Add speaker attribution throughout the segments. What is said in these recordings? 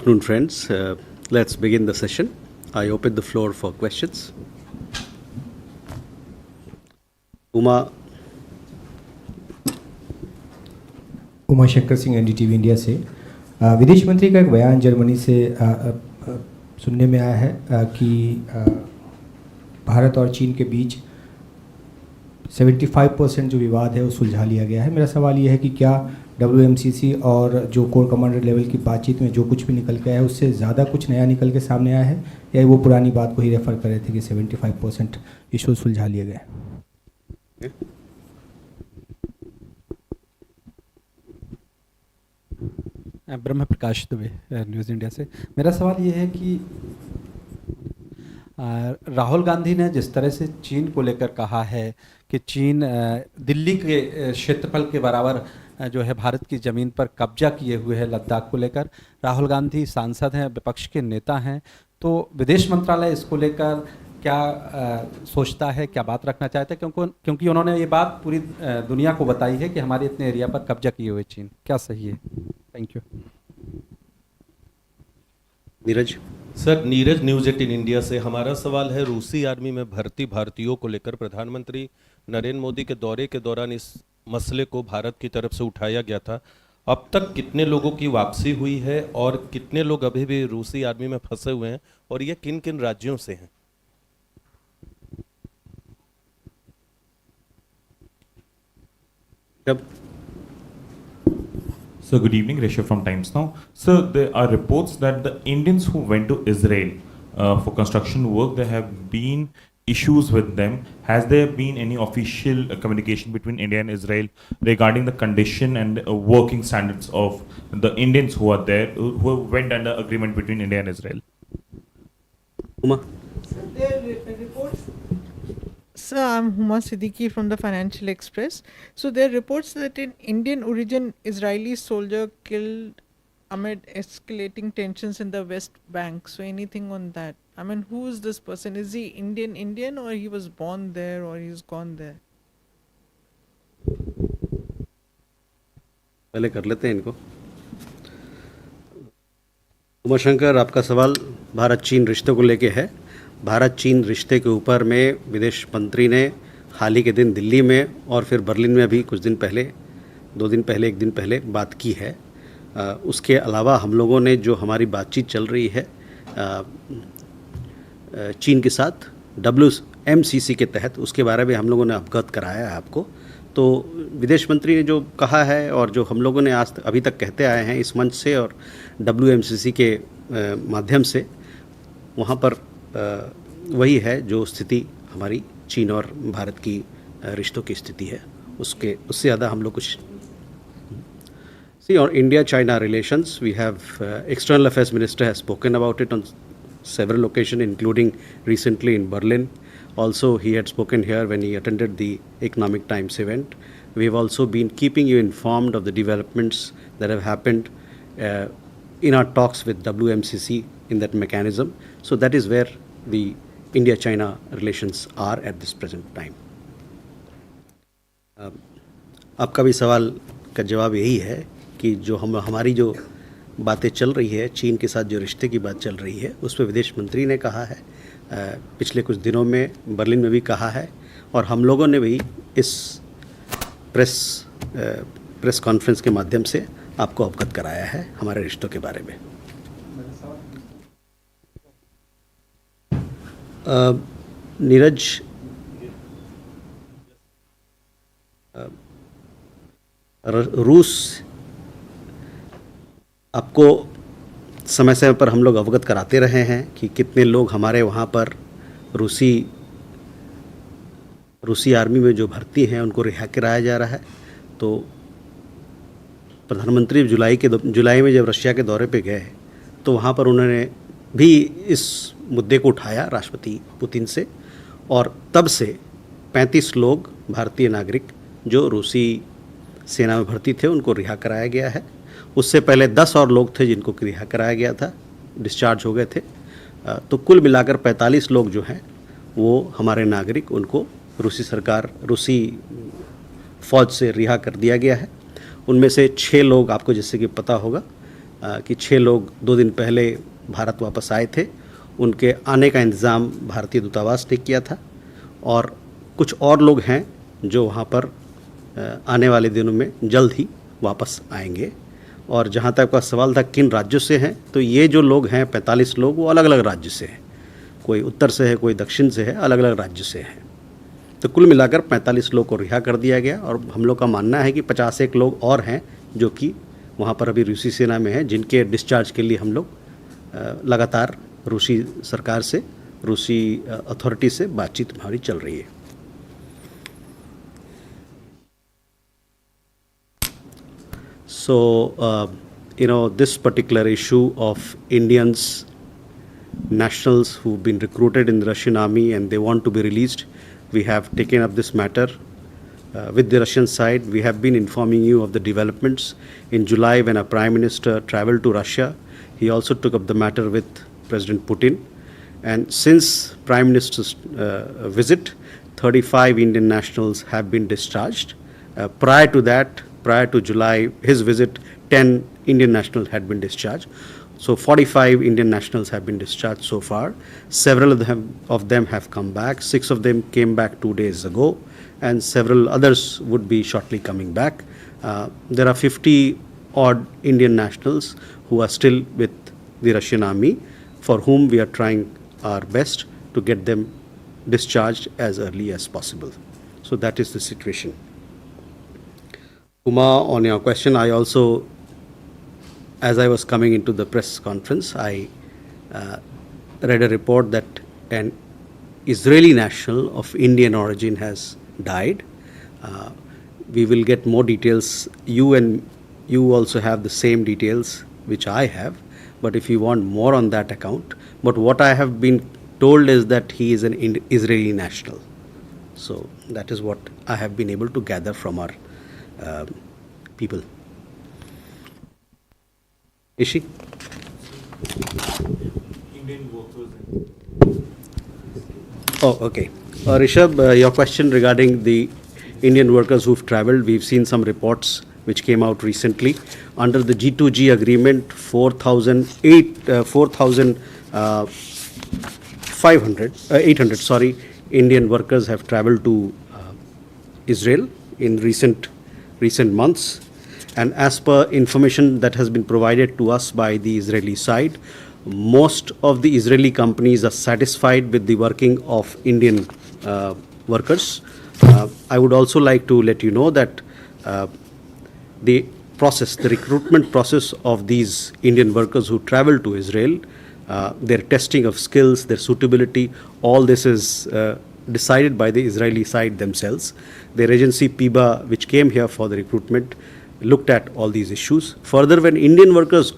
Speaker 1: Afternoon, friends. Let's begin the session. I open the floor for questions.
Speaker 2: Uma Shankar Singh NDTV India से विदेश मंत्री का एक बयान जर्मनी से सुनने में आया है कि भारत और चीन के बीच 75% जो विवाद है वो सुलझा लिया गया है। मेरा सवाल ये है कि क्या WMCC और जो कोर कमांडर लेवल की बातचीत में जो कुछ भी निकल के आया है उससे ज़्यादा कुछ नया निकल के सामने आया है, या वो पुरानी बात को ही रेफर कर रहे थे कि 75% इशू सुलझा लिए गए?
Speaker 3: ब्रह्म प्रकाश दुबे, न्यूज़ इंडिया से। मेरा सवाल ये है कि राहुल गांधी ने जिस तरह से चीन को लेकर कहा है कि चीन दिल्ली के क्षेत्रफल के बराबर जो है भारत की ज़मीन पर कब्जा किए हुए है लद्दाख को लेकर। राहुल गांधी सांसद हैं, विपक्ष के नेता हैं, तो विदेश मंत्रालय इसको लेकर क्या सोचता है, क्या बात रखना चाहता है? क्योंकि उन्होंने ये बात पूरी दुनिया को बताई है कि हमारे इतने एरिया पर कब्जा किए हुए चीन, क्या सही है? Thank you.
Speaker 1: Neeraj
Speaker 4: sir, Neeraj news 18 India से। हमारा सवाल है, रूसी आर्मी में भर्ती भारतीयों को लेकर प्रधानमंत्री नरेंद्र मोदी के दौरे के दौरान इस मसले को भारत की तरफ से उठाया गया था। अब तक कितने लोगों की वापसी हुई है और कितने लोग अभी भी रूसी आर्मी में फंसे हुए हैं, और ये किन किन राज्यों से हैं?
Speaker 5: So good evening, Rishabh from Times Now. So there are reports that the Indians who went to Israel for construction work, there have been issues with them. Has there been any official communication between India and Israel regarding the condition and working standards of the Indians who are there, who went under agreement between India and Israel?
Speaker 1: Uma.
Speaker 6: So there are reports. Sir, I'm Huma Siddiqui from the Financial Express. So there are reports that an Indian origin Israeli soldier killed amid escalating tensions in the West Bank. So anything on that? I mean, who is this person? Is he Indian or he was born there or he's gone there?
Speaker 1: पहले कर लेते हैं इनको। उमा शंकर, आपका सवाल भारत चीन रिश्तों को लेके है। भारत चीन रिश्ते के ऊपर में विदेश मंत्री ने हाल ही के दिन दिल्ली में और फिर बर्लिन में अभी कुछ दिन पहले, 2 दिन पहले, 1 दिन पहले बात की है। उसके अलावा हम लोगों ने जो हमारी बातचीत चल रही है चीन के साथ WMCC के तहत, उसके बारे में हम लोगों ने अवगत कराया है आपको। तो विदेश मंत्री ने जो कहा है और जो हम लोगों ने अभी तक कहते आए हैं इस मंच से और WMCC के माध्यम से, वहाँ पर वही है जो स्थिति हमारी चीन और भारत की रिश्तों की स्थिति है। उससे ज़्यादा हम लोग कुछ सी और India China relations, we have external affairs minister has spoken about it on several occasions, including recently in Berlin. Also, he had spoken here when he attended the Economic Times event. We have also been keeping you informed of the developments that have happened in our talks with WMCC in that mechanism. So that is where the India-China relations are at this present time. आपका भी सवाल का जवाब यही है कि जो हमारी जो बातें चल रही है चीन के साथ, जो रिश्ते की बात चल रही है, उस पर विदेश मंत्री ने कहा है, पिछले कुछ दिनों में बर्लिन में भी कहा है, और हम लोगों ने भी इस प्रेस कॉन्फ्रेंस के माध्यम से आपको अवगत कराया है हमारे रिश्तों के बारे में। नीरज, रूस आपको समय समय पर हम लोग अवगत कराते रहे हैं कि कितने लोग हमारे वहाँ पर रूसी आर्मी में जो भर्ती हैं उनको रिहा कराया जा रहा है। तो प्रधानमंत्री जुलाई में जब रशिया के दौरे पे गए तो वहाँ पर उन्होंने भी इस मुद्दे को उठाया राष्ट्रपति पुतिन से, और तब से 35 लोग भारतीय नागरिक जो रूसी सेना में भर्ती थे उनको रिहा कराया गया है। उससे पहले 10 और लोग थे जिनको रिहा कराया गया था, डिस्चार्ज हो गए थे। तो कुल मिलाकर 45 लोग जो हैं वो हमारे नागरिक, उनको रूसी फ़ौज से रिहा कर दिया गया है। उनमें से 6 लोग आपको जैसे कि पता होगा कि 6 लोग 2 दिन पहले भारत वापस आए थे, उनके आने का इंतज़ाम भारतीय दूतावास ने किया था, और कुछ और लोग हैं जो वहाँ पर आने वाले दिनों में जल्द ही वापस आएंगे। और जहाँ तक आपका सवाल था किन राज्यों से हैं, तो ये जो लोग हैं 45 लोग वो अलग अलग राज्य से हैं, कोई उत्तर से है, कोई दक्षिण से है, अलग अलग राज्य से हैं। तो कुल मिलाकर 45 लोग को रिहा कर दिया गया, और हम लोग का मानना है कि 51 लोग और हैं जो कि वहाँ पर अभी रूसी सेना में हैं, जिनके डिस्चार्ज के लिए हम लोग लगातार रूसी सरकार से, रूसी अथॉरिटी से बातचीत हमारी चल रही है। So, this particular issue of Indians, nationals who've been recruited in the Russian army and they want to be released, we have taken up this matter with the Russian side. We have been informing you of the developments. In July, when our Prime Minister traveled to Russia, he also took up the matter with President Putin. And since Prime Minister's visit, 35 Indian nationals have been discharged. Prior to that, prior to July, his visit, 10 Indian nationals had been discharged. So 45 Indian nationals have been discharged so far. Several of them have come back. 6 of them came back 2 days ago, and several others would be shortly coming back. There are 50 odd Indian nationals who are still with the Russian army, for whom we are trying our best to get them discharged as early as possible. So that is the situation. Uma, on your question, I also, as I was coming into the press conference, I read a report that an Israeli national of Indian origin has died. We will get more details. You also have the same details which I have, but if you want more on that account, but what I have been told is that he is an Israeli national. So that is what I have been able to gather from our people. Ishi?
Speaker 5: Indian workers.
Speaker 1: Oh, okay. Rishabh, your question regarding the Indian workers who've traveled, we've seen some reports which came out recently. Under the G2G agreement, 800 Indian workers have traveled to Israel in recent months. And as per information that has been provided to us by the Israeli side, most of the Israeli companies are satisfied with the working of Indian workers. I would also like to let you know that the recruitment process of these Indian workers who travel to Israel, their testing of skills, their suitability, all this is decided by the Israeli side themselves. Their agency PIBA, which came here for the recruitment, looked at all these issues. Further, when Indian workers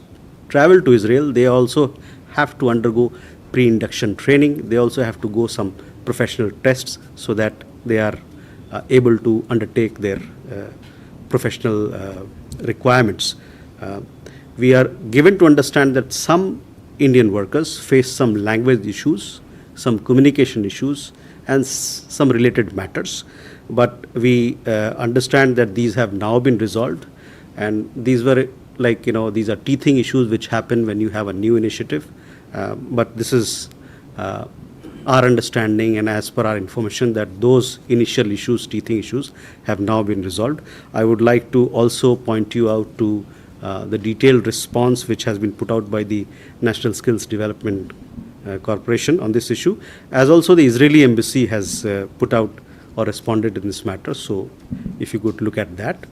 Speaker 1: travel to Israel, they also have to undergo pre-induction training. They also have to go some professional tests so that they are able to undertake their professional requirements. We are given to understand that some Indian workers face some language issues, some communication issues, and some related matters. But we understand that these have now been resolved, and these were these are teething issues which happen when you have a new initiative. But this is our understanding, and as per our information, that those initial issues, teething issues, have now been resolved. I would like to also point you out to the detailed response which has been put out by the National Skills Development Corporation on this issue, as also the Israeli embassy has put out or responded in this matter. So if you could look at that.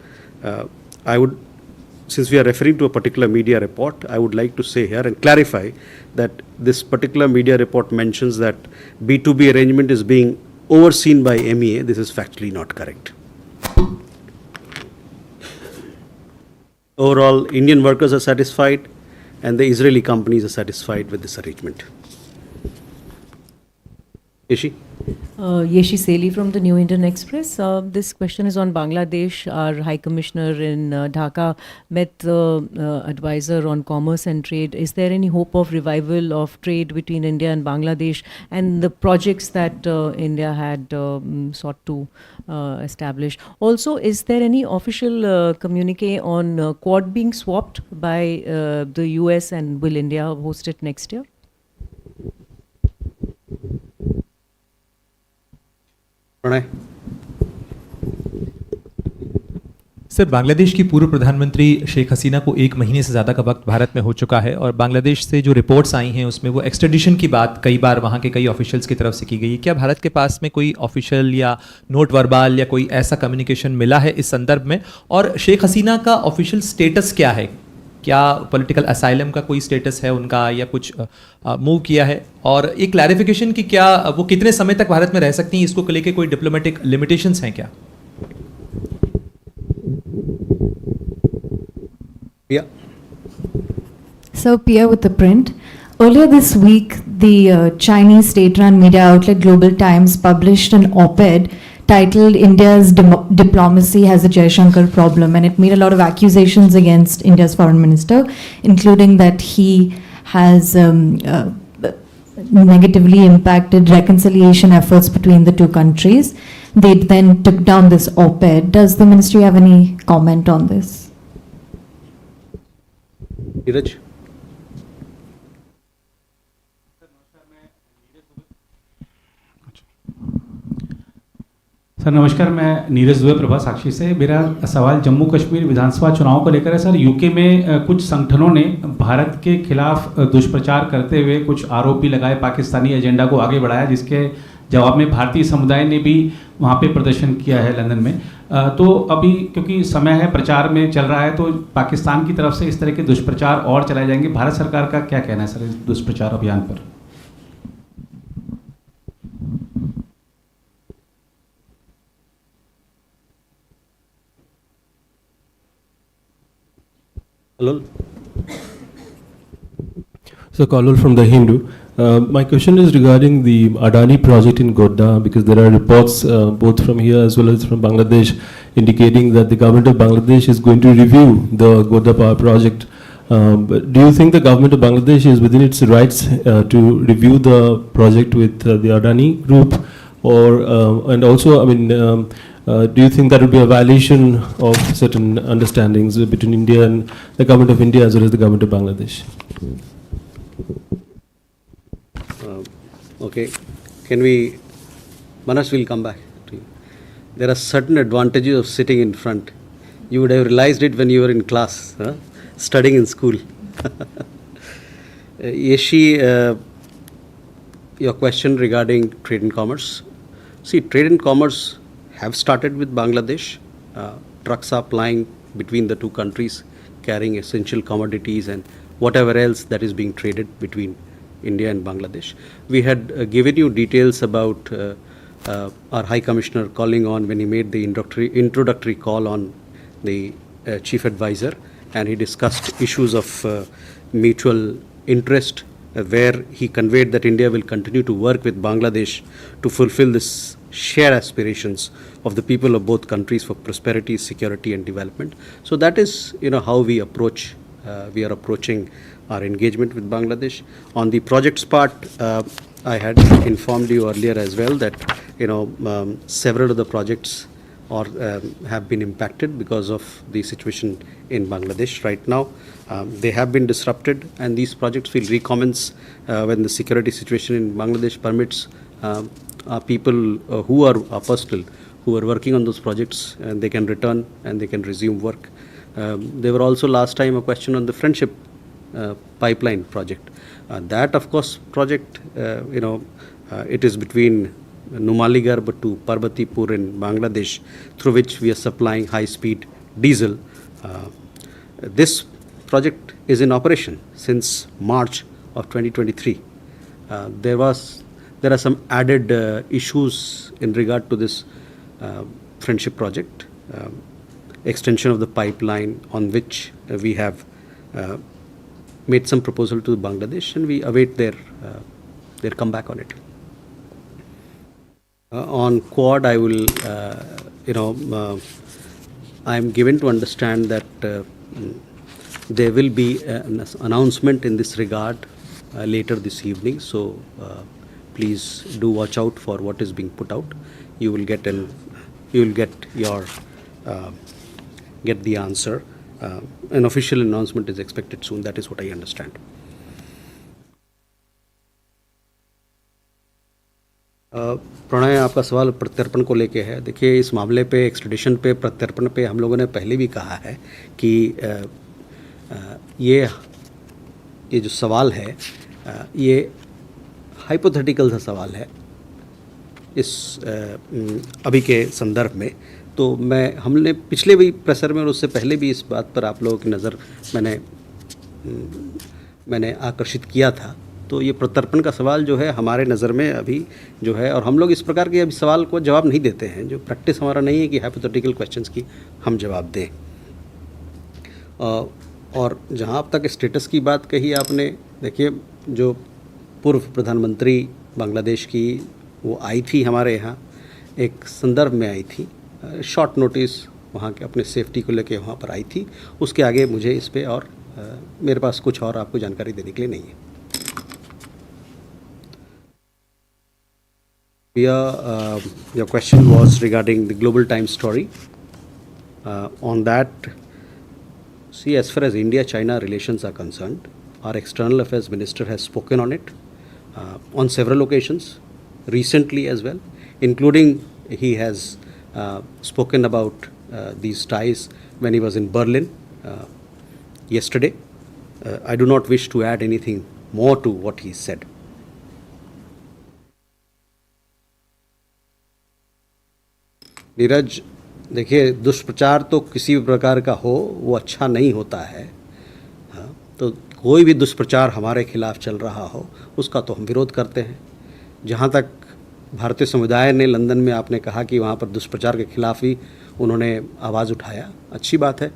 Speaker 1: I would, since we are referring to a particular media report, I would like to say here and clarify that this particular media report mentions that B2B arrangement is being overseen by MEA. This is factually not correct. Overall, Indian workers are satisfied and the Israeli companies are satisfied with this arrangement. Ishi?
Speaker 7: Yeshi Seli from the New Indian Express. This question is on Bangladesh. Our High Commissioner in Dhaka met the advisor on commerce and trade. Is there any hope of revival of trade between India and Bangladesh and the projects that India had sought to establish? Also, is there any official communique on Quad being swapped by the US, and will India host it next year?
Speaker 1: Pranay.
Speaker 8: Sir, Bangladesh की पूर्व प्रधानमंत्री शेख हसीना को 1 महीने से ज़्यादा का वक्त भारत में हो चुका है और बांग्लादेश से जो रिपोर्ट्स आई हैं उसमें वो एक्सट्रेडिशन की बात कई बार वहाँ के कई ऑफिशियल्स की तरफ से की गई है। क्या भारत के पास में कोई ऑफिशियल या नोट वर्बाल या कोई ऐसा कम्युनिकेशन मिला है इस संदर्भ में? और शेख हसीना का ऑफिशियल स्टेटस क्या है? क्या पॉलिटिकल असाइलम का कोई स्टेटस है उनका या कुछ मूव किया है? और एक क्लैरिफिकेशन कि क्या वो कितने समय तक भारत में रह सकती हैं, इसको लेके कोई डिप्लोमेटिक लिमिटेशंस हैं क्या?
Speaker 1: Yeah.
Speaker 9: So, Pia with the print. Earlier this week, the Chinese state-run media outlet Global Times published an op-ed titled India's Diplomacy Has a Jaishankar Problem, and it made a lot of accusations against India's foreign minister, including that he has negatively impacted reconciliation efforts between the two countries. They then took down this op-ed. Does the ministry have any comment on this?
Speaker 1: Neeraj.
Speaker 10: Sir नमस्कार, मैं नीरज दुबे प्रभा साक्षी से। मेरा सवाल जम्मू कश्मीर विधानसभा चुनाव को लेकर है। Sir, UK में कुछ संगठनों ने भारत के खिलाफ दुष्प्रचार करते हुए कुछ आरोपी लगाए, पाकिस्तानी एजेंडा को आगे बढ़ाया, जिसके जवाब में भारतीय समुदाय ने भी वहाँ पे प्रदर्शन किया है लंदन में। तो अभी क्योंकि समय है, प्रचार में चल रहा है, तो पाकिस्तान की तरफ से इस तरह के दुष्प्रचार और चलाए जाएंगे। भारत सरकार का क्या कहना है सर इस दुष्प्रचार अभियान पर?
Speaker 1: Hello.
Speaker 11: So, Kalul from The Hindu. My question is regarding the Adani project in Godda, because there are reports both from here as well as from Bangladesh indicating that the government of Bangladesh is going to review the Godda power project. But do you think the government of Bangladesh is within its rights to review the project with the Adani group? Or, and also, I mean, do you think that would be a violation of certain understandings between India and the government of India as well as the government of Bangladesh?
Speaker 1: Okay, can we, Manas will come back to you. There are certain advantages of sitting in front. You would have realized it when you were in class, studying in school. Yeshi, your question regarding trade and commerce. See, trade and commerce have started with Bangladesh. Trucks are plying between the two countries, carrying essential commodities and whatever else that is being traded between India and Bangladesh. We had given you details about our High Commissioner calling on when he made the introductory call on the Chief Advisor, and he discussed issues of mutual interest, where he conveyed that India will continue to work with Bangladesh to fulfill this shared aspirations of the people of both countries for prosperity, security and development. So that is, how we approach, we are approaching our engagement with Bangladesh. On the projects part, I had informed you earlier as well that, several of the projects have been impacted because of the situation in Bangladesh right now. They have been disrupted, and these projects will recommence when the security situation in Bangladesh permits. People who are personnel who are working on those projects, and they can return and they can resume work. There were also last time a question on the friendship pipeline project. That of course project, it is between Numaligarh to Parbatipur in Bangladesh, through which we are supplying high-speed diesel. This project is in operation since March of 2023. There are some added issues in regard to this friendship project, extension of the pipeline, on which we have made some proposal to Bangladesh, and we await their comeback on it. On Quad, I will, I'm given to understand that there will be an announcement in this regard later this evening. So please do watch out for what is being put out. You will get get the answer. An official announcement is expected soon. That is what I understand. Pranay, आपका सवाल प्रत्यर्पण को लेके है. देखिए, इस मामले पे एक्सट्रेडिशन पे प्रत्यर्पण पे हम लोगों ने पहले भी कहा है कि ये जो सवाल है ये हाइपोथेटिकल सा सवाल है इस अभी के संदर्भ में. तो हमने पिछले भी प्रेशर में और उससे पहले भी इस बात पर आप लोगों की नज़र मैंने आकर्षित किया था. तो ये प्रत्यर्पण का सवाल जो है हमारे नज़र में अभी जो है, और हम लोग इस प्रकार के अभी सवाल को जवाब नहीं देते हैं. जो प्रैक्टिस हमारा नहीं है कि हाइपोथेटिकल क्वेश्चंस की हम जवाब दें. और जहाँ अब तक स्टेटस की बात कही आपने, देखिए, जो पूर्व प्रधानमंत्री बांग्लादेश की वो आई थी हमारे यहाँ, एक संदर्भ में आई थी, शॉर्ट नोटिस वहाँ के अपने सेफ्टी को लेके वहाँ पर आई थी. उसके आगे मुझे इस पे और मेरे पास कुछ और आपको जानकारी देने के लिए नहीं है. Your question was regarding the Global Times story. On that, see, as far as India-China relations are concerned, our External Affairs Minister has spoken on it on several occasions, recently as well, including he has spoken about these ties when he was in Berlin yesterday. I do not wish to add anything more to what he said. Neeraj, देखिए, दुष्प्रचार तो किसी भी प्रकार का हो वो अच्छा नहीं होता है. हाँ, तो कोई भी दुष्प्रचार हमारे खिलाफ चल रहा हो उसका तो हम विरोध करते हैं. जहाँ तक भारतीय समुदाय ने लंदन में, आपने कहा कि वहाँ पर दुष्प्रचार के खिलाफ ही उन्होंने आवाज़ उठाया, अच्छी बात है.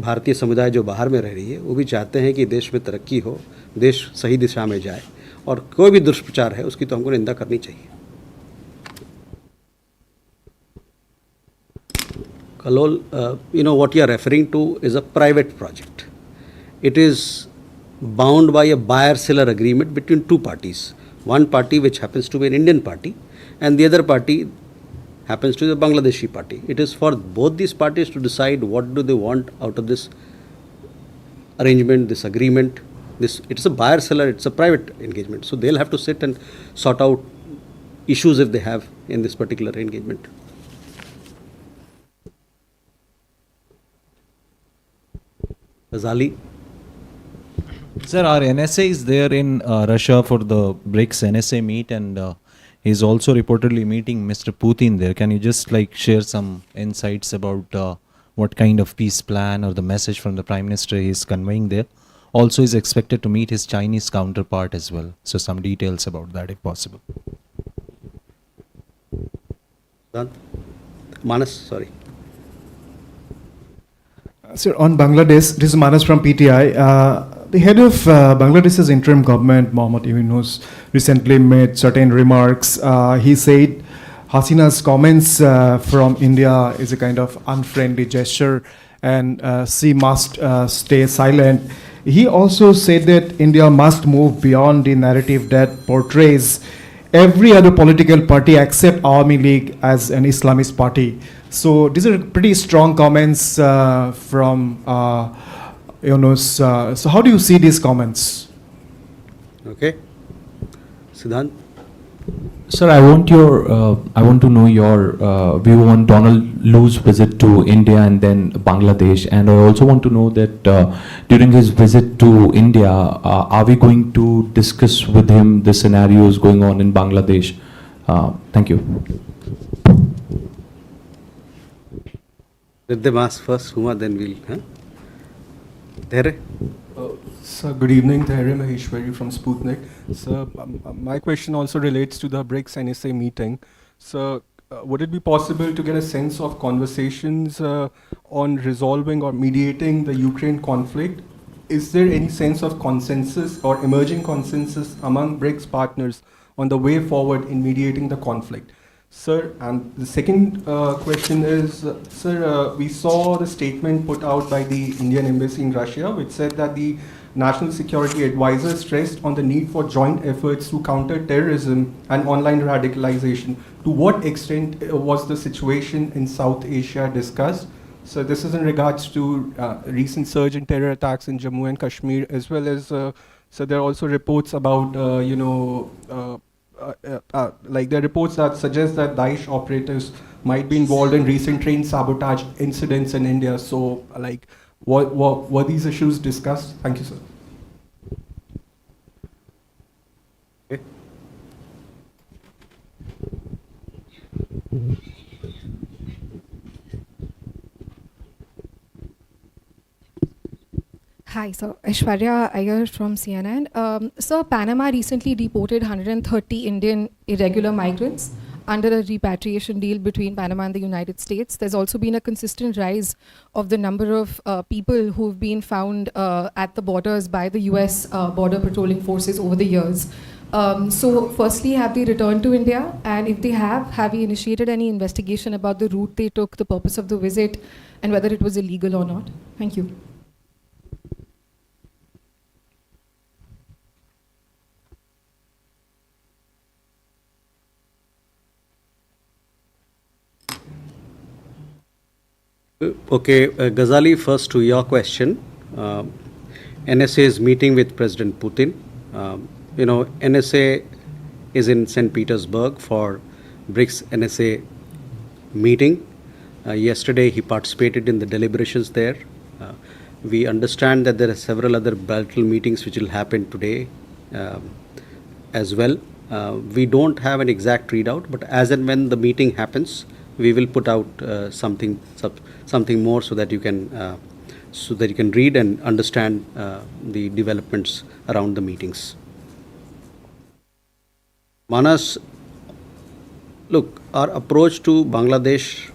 Speaker 1: भारतीय समुदाय जो बाहर में रह रही है वो भी चाहते हैं कि देश में तरक्की हो, देश सही दिशा में जाए, और कोई भी दुष्प्रचार है उसकी तो हमको निंदा करनी चाहिए. Kalol, what you are referring to is a private project. It is bound by a buyer-seller agreement between two parties. One party which happens to be an Indian party and the other party happens to be the Bangladeshi party. It is for both these parties to decide what do they want out of this arrangement, this agreement. It is a buyer-seller, it's a private engagement. So they'll have to sit and sort out issues if they have in this particular engagement. Azali.
Speaker 12: Sir, our NSA is there in Russia for the BRICS NSA meet, and he's also reportedly meeting Mr. Putin there. Can you just share some insights about what kind of peace plan or the message from the Prime Minister is conveying there? Also, he's expected to meet his Chinese counterpart as well. So some details about that if possible.
Speaker 1: Manas, sorry.
Speaker 13: Sir, on Bangladesh, this is Manas from PTI. The head of Bangladesh's interim government, Mohammad Yunus, recently made certain remarks. He said Hasina's comments from India is a kind of unfriendly gesture and she must stay silent. He also said that India must move beyond the narrative that portrays every other political party except Awami League as an Islamist party. So these are pretty strong comments from Yunus. So how do you see these comments?
Speaker 1: Okay. Siddhant?
Speaker 14: Sir, I want to know your view on Donald Lu's visit to India and then Bangladesh, and I also want to know that during his visit to India, are we going to discuss with him the scenarios going on in Bangladesh? Thank you.
Speaker 1: Let them ask first, Huma, then we'll. There.
Speaker 15: Sir, good evening. Tahir Maheshwari from Sputnik. Sir, my question also relates to the BRICS NSA meeting. So, would it be possible to get a sense of conversations on resolving or mediating the Ukraine conflict? Is there any sense of consensus or emerging consensus among BRICS partners on the way forward in mediating the conflict? Sir, and the second question is, sir, we saw the statement put out by the Indian Embassy in Russia, which said that the National Security Advisor stressed on the need for joint efforts to counter terrorism and online radicalization. To what extent was the situation in South Asia discussed? So this is in regards to recent surge in terror attacks in Jammu and Kashmir, as well as, so there are also reports about, like there are reports that suggest that Daesh operators might be involved in recent train sabotage incidents in India. So, like, what were these issues discussed? Thank you, sir.
Speaker 1: Okay.
Speaker 16: Hi, so Aishwarya Iyer from CNN. So Panama recently deported 130 Indian irregular migrants under a repatriation deal between Panama and the United States. There's also been a consistent rise of the number of people who've been found at the borders by the US border patrolling forces over the years. So firstly, have they returned to India? And if they have you initiated any investigation about the route they took, the purpose of the visit, and whether it was illegal or not? Thank you.
Speaker 1: Okay, Ghazali, first to your question. NSA is meeting with President Putin. NSA is in St. Petersburg for BRICS NSA meeting. Yesterday he participated in the deliberations there. We understand that there are several other bilateral meetings which will happen today as well. We don't have an exact readout, but as and when the meeting happens, we will put out something more so that you can read and understand the developments around the meetings. Manas, look, our approach to Bangladesh,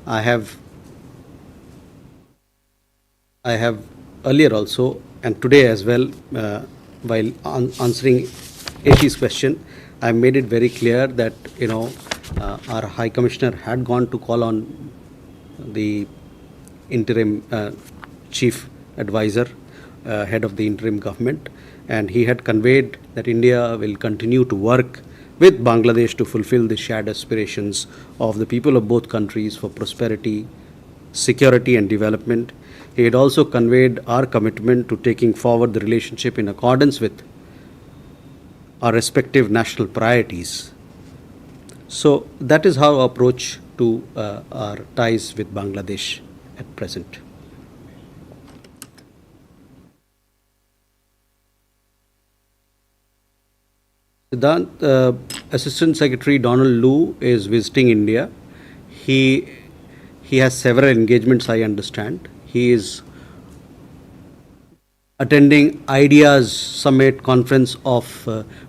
Speaker 1: I have earlier also and today as well, while answering Ashi's question, I made it very clear that our High Commissioner had gone to call on the interim chief advisor, head of the interim government, and he had conveyed that India will continue to work with Bangladesh to fulfill the shared aspirations of the people of both countries for prosperity, security and development. He had also conveyed our commitment to taking forward the relationship in accordance with our respective national priorities. So that is our approach to our ties with Bangladesh at present. Siddhant, Assistant Secretary Donald Lu is visiting India. He has several engagements, I understand. He is attending Ideas Summit conference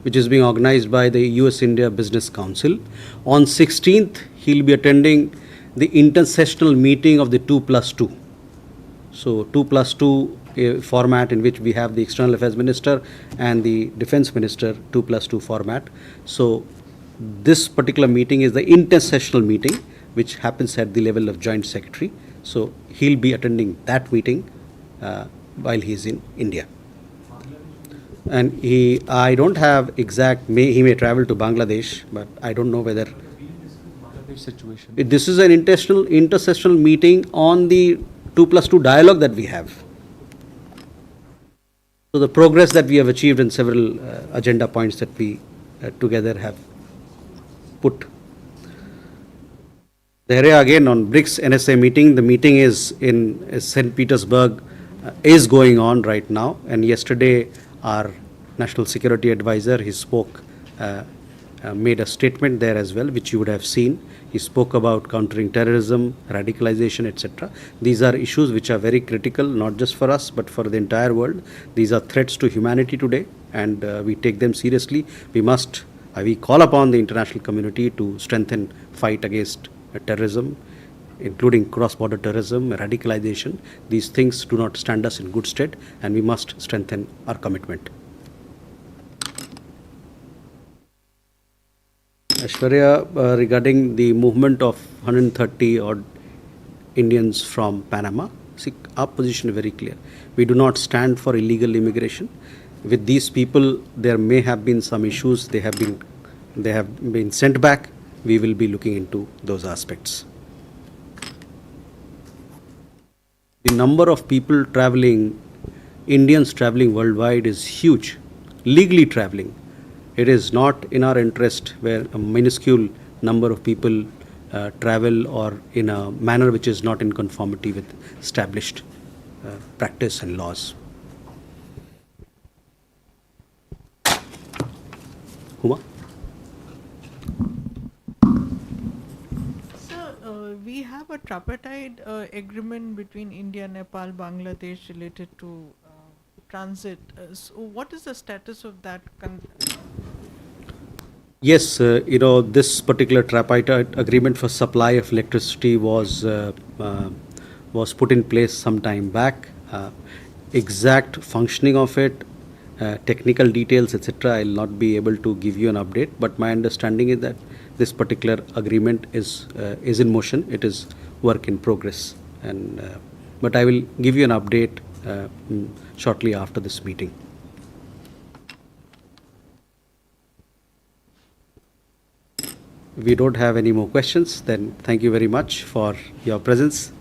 Speaker 1: which is being organized by the US-India Business Council. On 16th, he'll be attending the intersessional meeting of the 2+2. So 2+2 format in which we have the External Affairs Minister and the Defense Minister, 2+2 format. So this particular meeting is the intersessional meeting which happens at the level of Joint Secretary. So he'll be attending that meeting while he's in India. And I don't have exact, he may travel to Bangladesh, but I don't know whether
Speaker 3: situation.
Speaker 1: This is an intersessional meeting on the 2+2 dialogue that we have. So the progress that we have achieved in several agenda points that we together have put. The area again on BRICS NSA meeting, the meeting is in St. Petersburg, is going on right now, and yesterday our National Security Advisor, he spoke, made a statement there as well, which you would have seen. He spoke about countering terrorism, radicalization, etc. These are issues which are very critical, not just for us, but for the entire world. These are threats to humanity today, and we take them seriously. We call upon the international community to strengthen fight against terrorism, including cross-border terrorism, radicalization. These things do not stand us in good stead, and we must strengthen our commitment. Aishwarya, regarding the movement of 130 odd Indians from Panama, see, our position is very clear. We do not stand for illegal immigration. With these people, there may have been some issues. They have been sent back. We will be looking into those aspects. The number of people traveling, Indians traveling worldwide is huge, legally traveling. It is not in our interest where a minuscule number of people travel or in a manner which is not in conformity with established practice and laws. Huma?
Speaker 6: Sir, we have a tripartite agreement between India, Nepal, Bangladesh related to transit. So what is the status of that?
Speaker 1: Yes, this particular tripartite agreement for supply of electricity was put in place some time back. Exact functioning of it, technical details, etc., I'll not be able to give you an update. But my understanding is that this particular agreement is in motion. It is work in progress, but I will give you an update shortly after this meeting. We don't have any more questions. Then thank you very much for your presence.